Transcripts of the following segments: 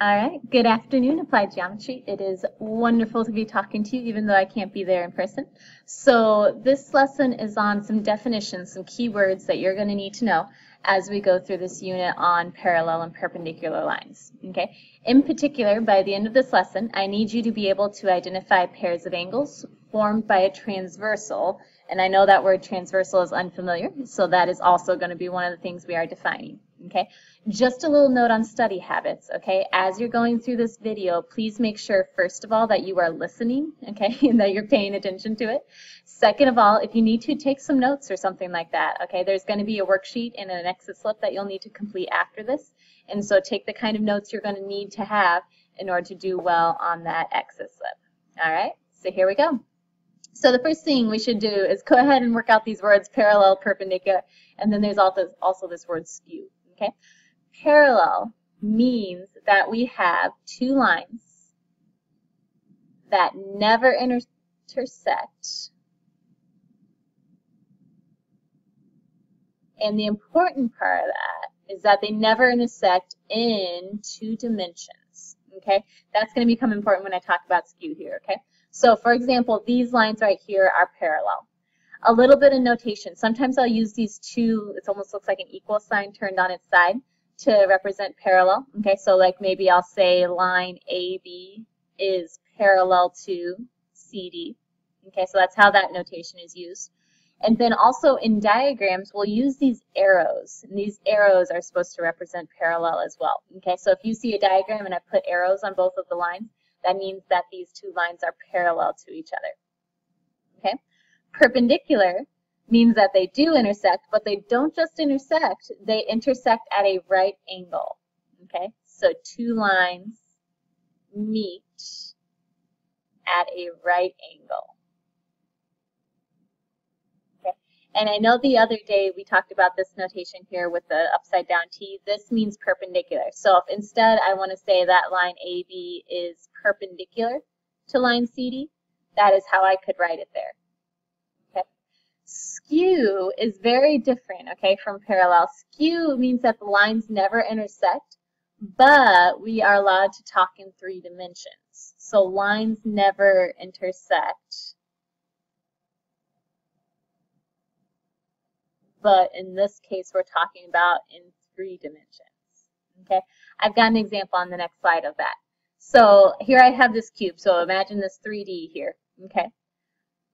All right, good afternoon, Applied Geometry. It is wonderful to be talking to you, even though I can't be there in person. So this lesson is on some definitions, some keywords that you're going to need to know as we go through this unit on parallel and perpendicular lines. Okay. In particular, by the end of this lesson, I need you to be able to identify pairs of angles formed by a transversal. And I know that word transversal is unfamiliar, so that is also going to be one of the things we are defining. Okay. Just a little note on study habits, okay? As you're going through this video, please make sure, first of all, that you are listening, okay, and that you're paying attention to it. Second of all, if you need to, take some notes or something like that, okay? There's going to be a worksheet and an exit slip that you'll need to complete after this, and so take the kind of notes you're going to need to have in order to do well on that exit slip. All right, so here we go. So the first thing we should do is go ahead and work out these words, parallel, perpendicular, and then there's also this word skew, okay? Parallel means that we have two lines that never intersect. And the important part of that is that they never intersect in two dimensions. Okay? That's going to become important when I talk about skew here. Okay? So, for example, these lines right here are parallel. A little bit of notation. Sometimes I'll use these two, it almost looks like an equal sign turned on its side, to represent parallel. Okay, so like maybe I'll say line AB is parallel to CD. Okay, so that's how that notation is used. And then also in diagrams, we'll use these arrows. And these arrows are supposed to represent parallel as well. Okay, so if you see a diagram and I put arrows on both of the lines, that means that these two lines are parallel to each other. Okay, perpendicular means that they do intersect, but they don't just intersect, they intersect at a right angle. Okay, so two lines meet at a right angle. Okay, and I know the other day we talked about this notation here with the upside down T. This means perpendicular. So if instead I want to say that line AB is perpendicular to line CD, that is how I could write it there. Skew is very different, okay, from parallel. Skew means that the lines never intersect, but we are allowed to talk in three dimensions. So lines never intersect, but in this case we're talking about in three dimensions. Okay, I've got an example on the next slide of that. So here I have this cube, so imagine this 3D here. Okay,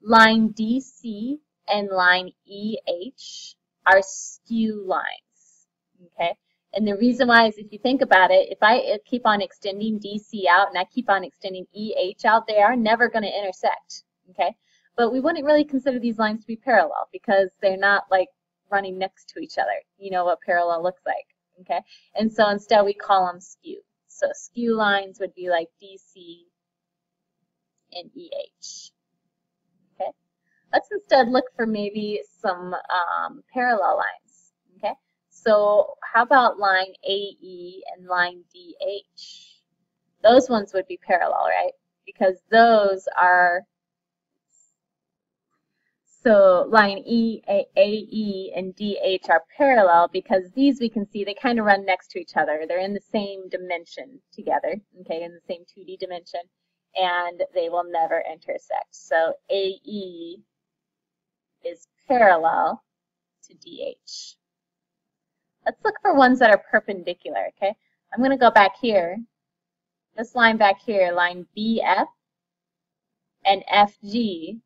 line DC and line EH are skew lines, okay? And the reason why is if you think about it, if I keep on extending DC out and I keep on extending EH out, they are never going to intersect, okay? But we wouldn't really consider these lines to be parallel because they're not like running next to each other. You know what parallel looks like, okay? And so instead we call them skew. So skew lines would be like DC and EH. Let's instead look for maybe some parallel lines, okay? So how about line AE and line DH? Those ones would be parallel, right? Because those are, so line AE and DH are parallel because these we can see they kind of run next to each other. They're in the same dimension together, okay, in the same 2D dimension, and they will never intersect. So AE is parallel to DH. Let's look for ones that are perpendicular, okay? I'm going to go back here. This line back here, line BF and FG,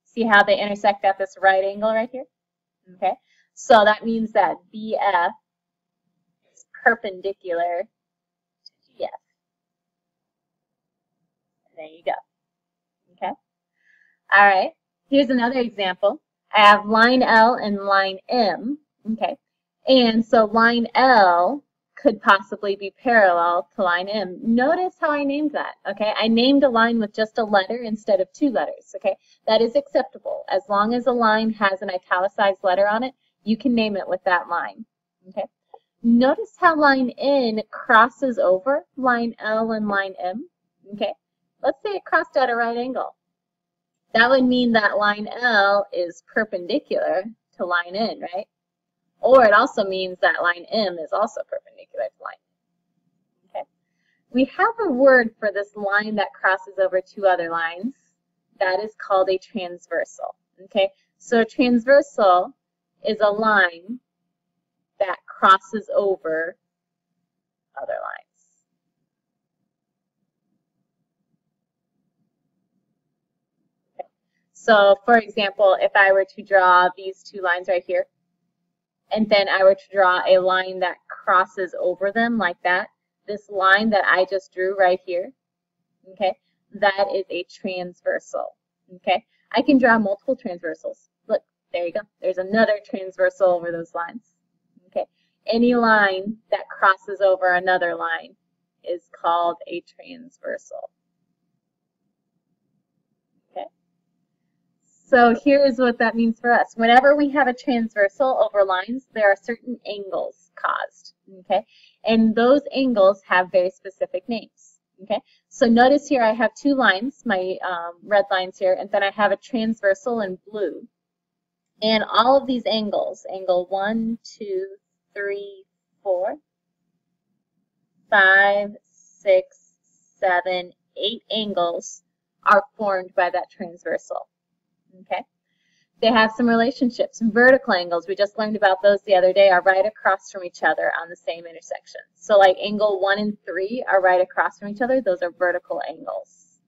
see how they intersect at this right angle right here? Okay, so that means that BF is perpendicular to GF. And there you go. Okay? All right, here's another example. I have line L and line M, okay, and so line L could possibly be parallel to line M. Notice how I named that, okay? I named a line with just a letter instead of two letters, okay? That is acceptable. As long as a line has an italicized letter on it, you can name it with that line, okay? Notice how line N crosses over line L and line M, okay? Let's say it crossed at a right angle. That would mean that line L is perpendicular to line N, right? Or it also means that line M is also perpendicular to line N. Okay. We have a word for this line that crosses over two other lines. That is called a transversal. Okay, so a transversal is a line that crosses over other lines. Okay. So, for example, if I were to draw these two lines right here, and then I were to draw a line that crosses over them like that, this line that I just drew right here, okay, that is a transversal. Okay, I can draw multiple transversals. Look, there you go. There's another transversal over those lines. Okay, any line that crosses over another line is called a transversal. Okay, so here's what that means for us. Whenever we have a transversal over lines, there are certain angles caused. Okay, and those angles have very specific names. Okay, so notice here I have two lines, my red lines here, and then I have a transversal in blue. And all of these angles, angle 1, 2, 3, 4, 5, 6, 7, 8 angles are formed by that transversal. Okay, they have some relationships. Vertical angles, we just learned about those the other day, are right across from each other on the same intersection. So like angle 1 and 3 are right across from each other. Those are vertical angles.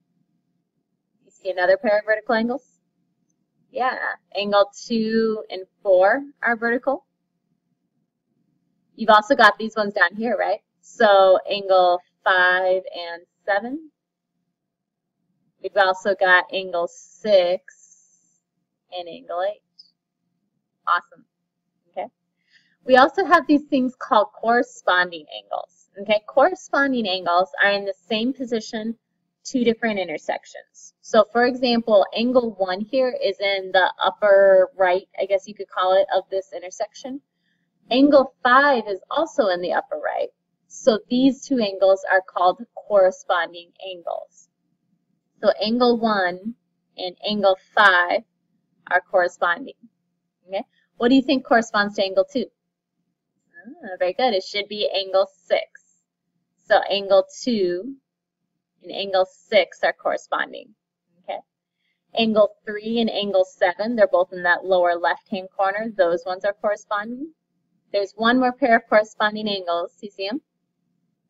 You see another pair of vertical angles? Yeah, angle 2 and 4 are vertical. You've also got these ones down here, right? So angle 5 and 7. We've also got angle 6 and angle 8. Awesome. Okay. We also have these things called corresponding angles. Okay, corresponding angles are in the same position, two different intersections. So for example, angle 1 here is in the upper right, I guess you could call it, of this intersection. Angle 5 is also in the upper right. So these two angles are called corresponding angles. So angle 1 and angle 5 are corresponding. Okay, what do you think corresponds to angle 2? Very good. It should be angle 6. So angle 2 and angle 6 are corresponding. Okay, angle 3 and angle 7, they're both in that lower left-hand corner. Those ones are corresponding. There's one more pair of corresponding angles. You see them?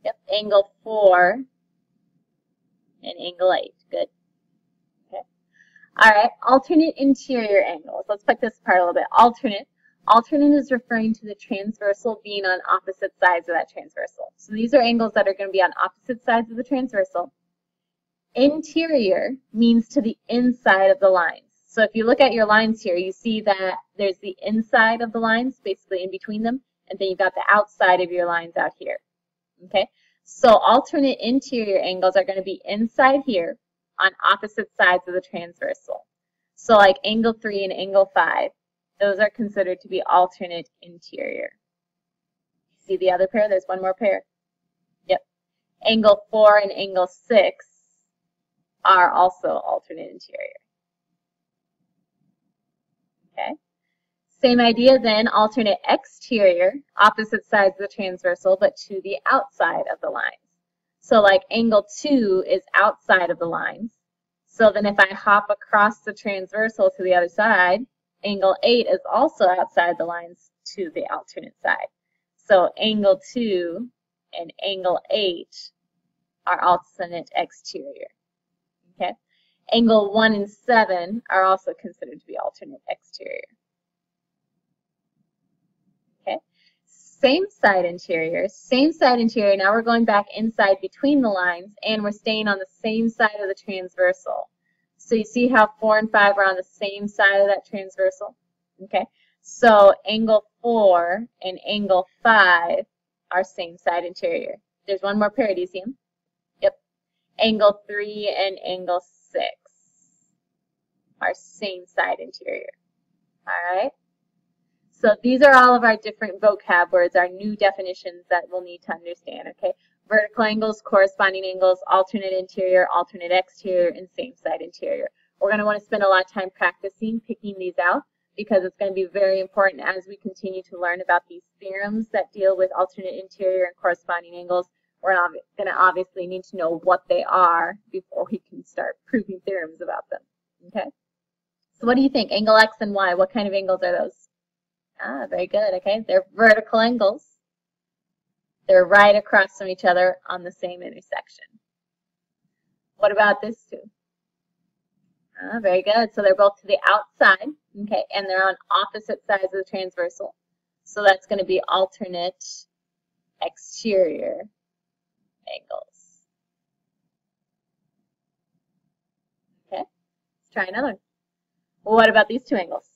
Yep, angle 4 and angle 8. Good. All right, alternate interior angles. Let's pick this apart a little bit. Alternate. Alternate is referring to the transversal being on opposite sides of that transversal. So these are angles that are going to be on opposite sides of the transversal. Interior means to the inside of the lines. So if you look at your lines here, you see that there's the inside of the lines, basically in between them, and then you've got the outside of your lines out here. Okay, so alternate interior angles are going to be inside here, on opposite sides of the transversal. So like angle 3 and angle 5, those are considered to be alternate interior. See the other pair? There's one more pair. Yep. Angle 4 and angle 6 are also alternate interior. Okay. Same idea then, alternate exterior, opposite sides of the transversal, but to the outside of the lines. So like angle 2 is outside of the lines. So then if I hop across the transversal to the other side, angle 8 is also outside the lines to the alternate side. So angle 2 and angle 8 are alternate exterior. Okay. Angle 1 and 7 are also considered to be alternate exterior. Okay. Same side interior. Now we're going back inside between the lines, and we're staying on the same side of the transversal. So you see how 4 and 5 are on the same side of that transversal? Okay. So angle 4 and angle 5 are same side interior. There's one more pair. Do you see them? Yep. Angle 3 and angle 6 are same side interior. All right. So these are all of our different vocab words, our new definitions that we'll need to understand, okay? Vertical angles, corresponding angles, alternate interior, alternate exterior, and same side interior. We're going to want to spend a lot of time practicing picking these out because it's going to be very important as we continue to learn about these theorems that deal with alternate interior and corresponding angles. we're going to obviously need to know what they are before we can start proving theorems about them. Okay? So what do you think? Angle X and Y, what kind of angles are those? Ah, very good. Okay, they're vertical angles. They're right across from each other on the same intersection. What about this two? Ah, very good. So they're both to the outside, okay, and they're on opposite sides of the transversal. So that's going to be alternate exterior angles. Okay, let's try another one. Well, what about these two angles?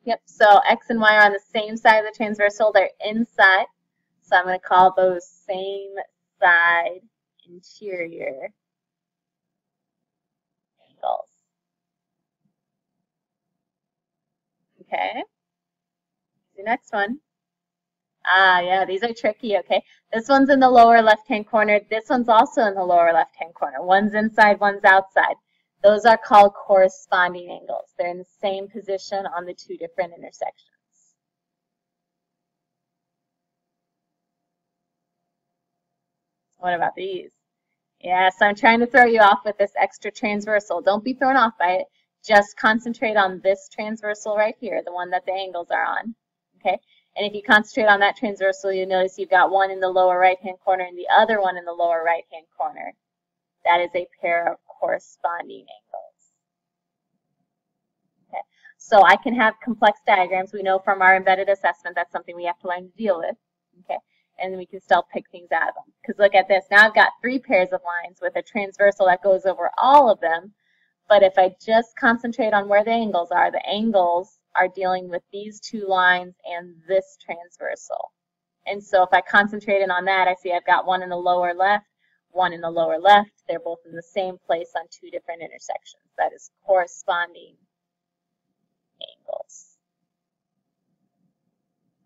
Yep, so X and Y are on the same side of the transversal. They're inside. So I'm going to call those same side interior angles. Okay, the next one. Ah, yeah, these are tricky, okay? This one's in the lower left-hand corner. This one's also in the lower left-hand corner. One's inside, one's outside. Those are called corresponding angles. They're in the same position on the two different intersections. What about these? Yeah, so I'm trying to throw you off with this extra transversal. Don't be thrown off by it. Just concentrate on this transversal right here, the one that the angles are on. Okay? And if you concentrate on that transversal, you'll notice you've got one in the lower right-hand corner and the other one in the lower right-hand corner. That is a pair of corresponding angles. Okay. So I can have complex diagrams. We know from our embedded assessment that's something we have to learn to deal with. Okay. And we can still pick things out of them. Because look at this. Now I've got 3 pairs of lines with a transversal that goes over all of them. But if I just concentrate on where the angles are dealing with these 2 lines and this transversal. And so if I concentrated on that, I see I've got one in the lower left, one in the lower left. They're both in the same place on 2 different intersections. That is corresponding angles.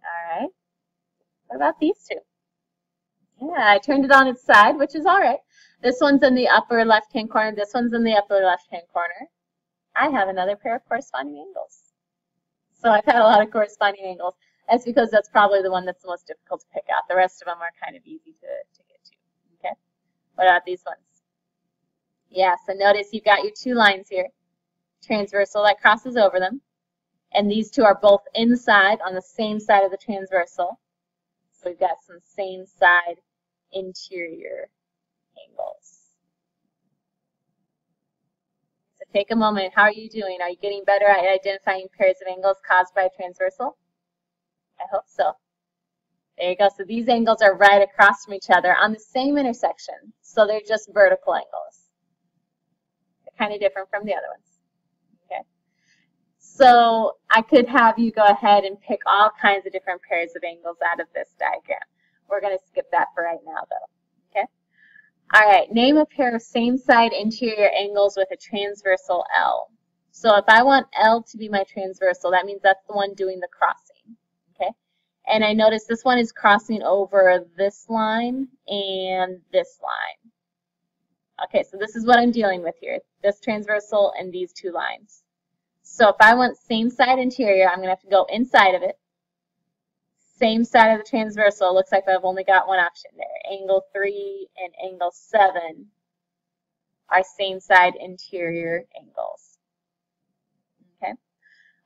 All right. What about these 2? Yeah, I turned it on its side, which is all right. This one's in the upper left-hand corner. This one's in the upper left-hand corner. I have another pair of corresponding angles. So I've had a lot of corresponding angles. That's because that's probably the one that's the most difficult to pick out. The rest of them are kind of easy to get to. Okay. What about these ones? Yeah, so notice you've got your 2 lines here. Transversal that crosses over them. And these 2 are both inside on the same side of the transversal. So we've got some same side interior angles. So take a moment. How are you doing? Are you getting better at identifying pairs of angles caused by a transversal? I hope so. There you go. So these angles are right across from each other on the same intersection. So they're just vertical angles. They're kind of different from the other ones. Okay. So I could have you go ahead and pick all kinds of different pairs of angles out of this diagram. We're going to skip that for right now, though. Okay. All right. Name a pair of same side interior angles with a transversal L. So if I want L to be my transversal, that means that's the one doing the crossing. Okay. And I notice this one is crossing over this line and this line. Okay, so this is what I'm dealing with here. This transversal and these 2 lines. So if I want same side interior, I'm going to have to go inside of it. Same side of the transversal. Looks like I've only got one option there. Angle 3 and angle 7 are same side interior angles. Okay.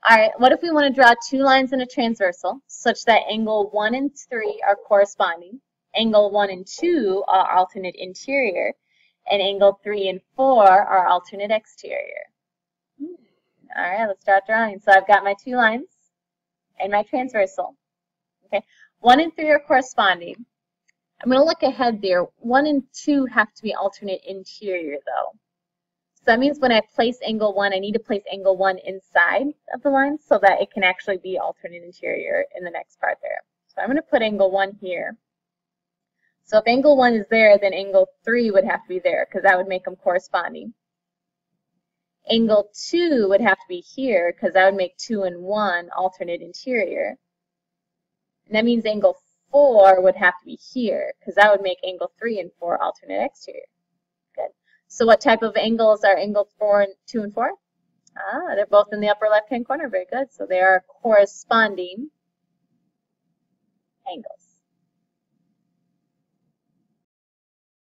All right, what if we want to draw 2 lines in a transversal such that angle 1 and 3 are corresponding, angle 1 and 2 are alternate interior, and angle 3 and 4 are alternate exterior? All right, let's start drawing. So I've got my 2 lines and my transversal. Okay, 1 and 3 are corresponding. I'm going to look ahead there. 1 and 2 have to be alternate interior, though. So that means when I place angle 1, I need to place angle 1 inside of the line so that it can actually be alternate interior in the next part there. So I'm going to put angle 1 here. So if angle 1 is there, then angle 3 would have to be there because that would make them corresponding. Angle 2 would have to be here because that would make 2 and 1 alternate interior. And that means angle 4 would have to be here because that would make angle 3 and 4 alternate exterior. Good. So what type of angles are angle 2 and 4? Ah, they're both in the upper left-hand corner. Very good. So they are corresponding angles.